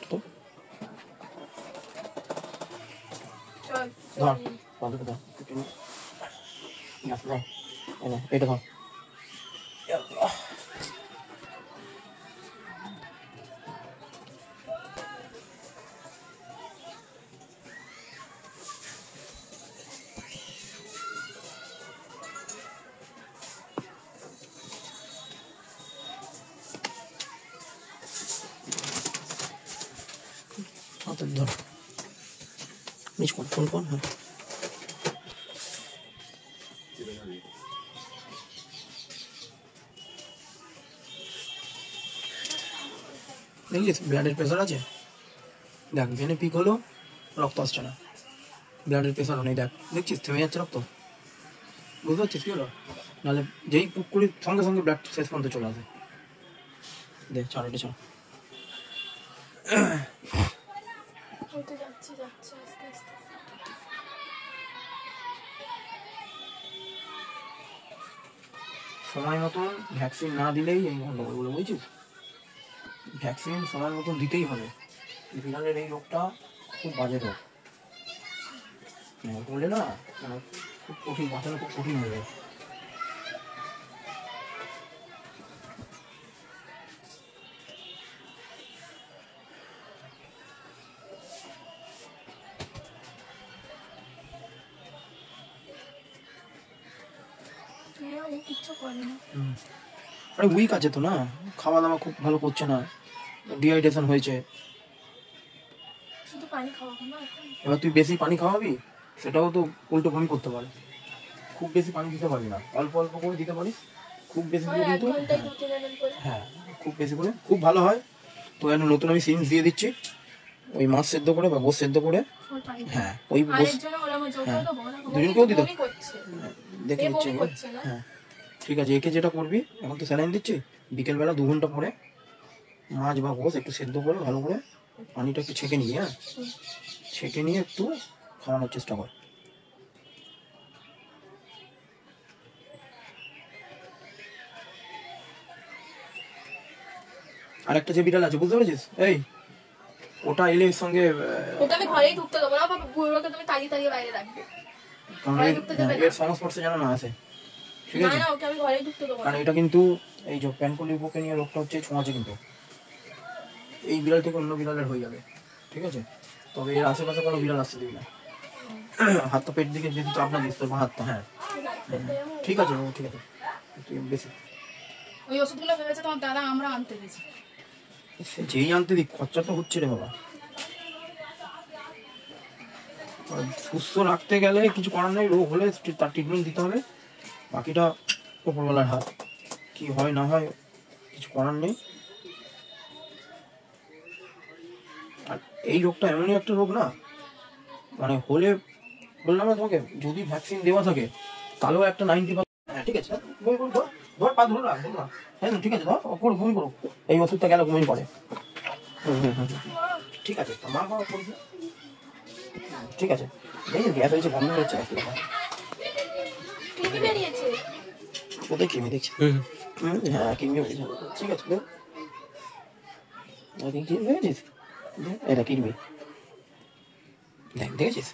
তো ধর বন্ধ ধর এটা ধর ধর নিচ কোন কোন কোন হ্যাঁ দেখিস ব্লাডের প্রেশার আছে দেখ ভেনে পিক হলো রক্ত আসছে না ব্লাডের প্রেশার নেই দেখ দেখছিস থেমে যাচ্ছে রক্ত বুঝতে পারছিস কি হলো নাহলে যেই পুক করি সঙ্গে সঙ্গে ব্লাড শেষ পর্যন্ত চলে আসে দেখ ছাড় এটা ছাড় সময় মতন ভ্যাকসিন না দিলেই এই গন্ডগোলগুলো বুঝছিস ভ্যাকসিন সময় মতন দিতেই হবে বিড়ালের এই রোগটা খুব বাজে রোগ বললে না মানে খুব কঠিন বাঁচানো খুব কঠিন হয়ে যায় আরে উইক আছে তো না খাওয়া দাওয়া খুব ভালো করছে না ডিহাইড্রেশন হয়েছে এবার তুই বেশি পানি খাওয়াবি সেটাও তো উল্টো বমি করতে পারে খুব বেশি পানি দিতে পারবি না অল্প অল্প করে দিতে পারিস খুব বেশি করে কিন্তু হ্যাঁ খুব বেশি করে খুব ভালো হয় তো এখন নতুন আমি সিরিঞ্জ দিয়ে দিচ্ছি ওই মাছ সেদ্ধ করে বা গোশ সেদ্ধ করে হ্যাঁ ওই গোশ হ্যাঁ দুজনকেও দিতে দেখে নিচ্ছি হ্যাঁ ঠিক আছে একে যেটা করবি এখন তো স্যালাইন দিচ্ছি বিকেলবেলা 2 ঘন্টা পরে মাছ বা গোশ একটু সেদ্ধ করে ভালো করে পানিটা একটু ছেঁকে নিয়ে হ্যাঁ ছেঁকে নিয়ে একটু খাওয়ানোর চেষ্টা কর আর একটা যে বিড়াল আছে বুঝতে পেরেছিস এই ওটা এলে এর সঙ্গে ওকে আমি ঘরেই ঢুকতে দেবো না বাবা বুড়োকে তুমি তাড়িয়ে তাড়িয়ে বাইরে রাখবে এর সংস্পর্শে যেন না আসে ঠিক আছে না ওকে আমি ঘরেই ঢুকতে দেবো কারণ এটা কিন্তু এই যে প্যানকোলিপোকেনিয়া রোগটা হচ্ছে ছোঁয়াচে কিন্তু এই বিড়াল থেকে অন্য বিড়ালের হয়ে যাবে ঠিক আছে তবে এর আশেপাশে কোনো বিড়াল আসতে দিবি না হাতটা পেট দিকে যদি চাপ না দিস তোর হাতটা হ্যাঁ ঠিক আছে ঠিক আছে তুই বেশি ওই ওষুধগুলো ভেবেছে তোমার দাদা আমরা আনতে গেছি যেই আনতে দিক খরচা তো হচ্ছে রে বাবা সুস্থ রাখতে গেলে কিছু করার নেই রোগ হলে তার ট্রিটমেন্ট দিতে হবে বাকিটা উপরওয়ালার হাত কি হয় না হয় কিছু করার নেই আর এই রোগটা এমনই একটা রোগ না মানে হলে বললাম না তোমাকে যদি ভ্যাকসিন দেওয়া থাকে তাহলেও একটা 90% হ্যাঁ ঠিক আছে ধর পা ধরো না হ্যাঁ ঠিক আছে ধর করো ঘুমিয়ে করো এই ওষুধটা গেলে ঘুমিয়ে পড়ে ঠিক আছে মা বাবা ঠিক আছে এই গ্যাস হয়েছে বন্ধ হচ্ছে কোথায় কিমি দেখছি হ্যাঁ কিমি হয়েছে ঠিক আছে দেখেছিস এটা কিনবি দেখ দেখেছিস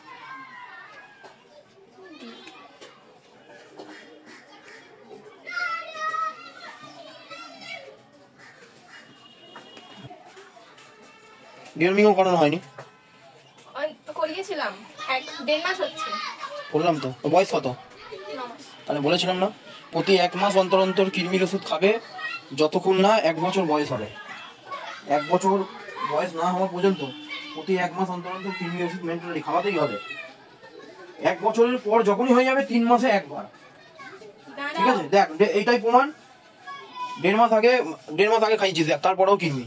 ডিওর্মিংও করানো হয়নি করিয়েছিলাম 1.5 মাস হচ্ছে বললাম তো বয়স কত তাহলে বলেছিলাম না প্রতি 1 মাস অন্তর অন্তর কৃমির ওষুধ খাবে যতক্ষণ না 1 বছর বয়স হবে 1 বছর বয়স না হওয়া পর্যন্ত প্রতি 1 মাস অন্তর অন্তর কৃমির ওষুধ মেন্টালি খাওয়াতেই হবে 1 বছরের পর যখনই হয়ে যাবে 3 মাসে একবার ঠিক আছে দেখ এইটাই প্রমাণ 1.5 মাস আগে খাইছিস দেখ তারপরেও কৃমি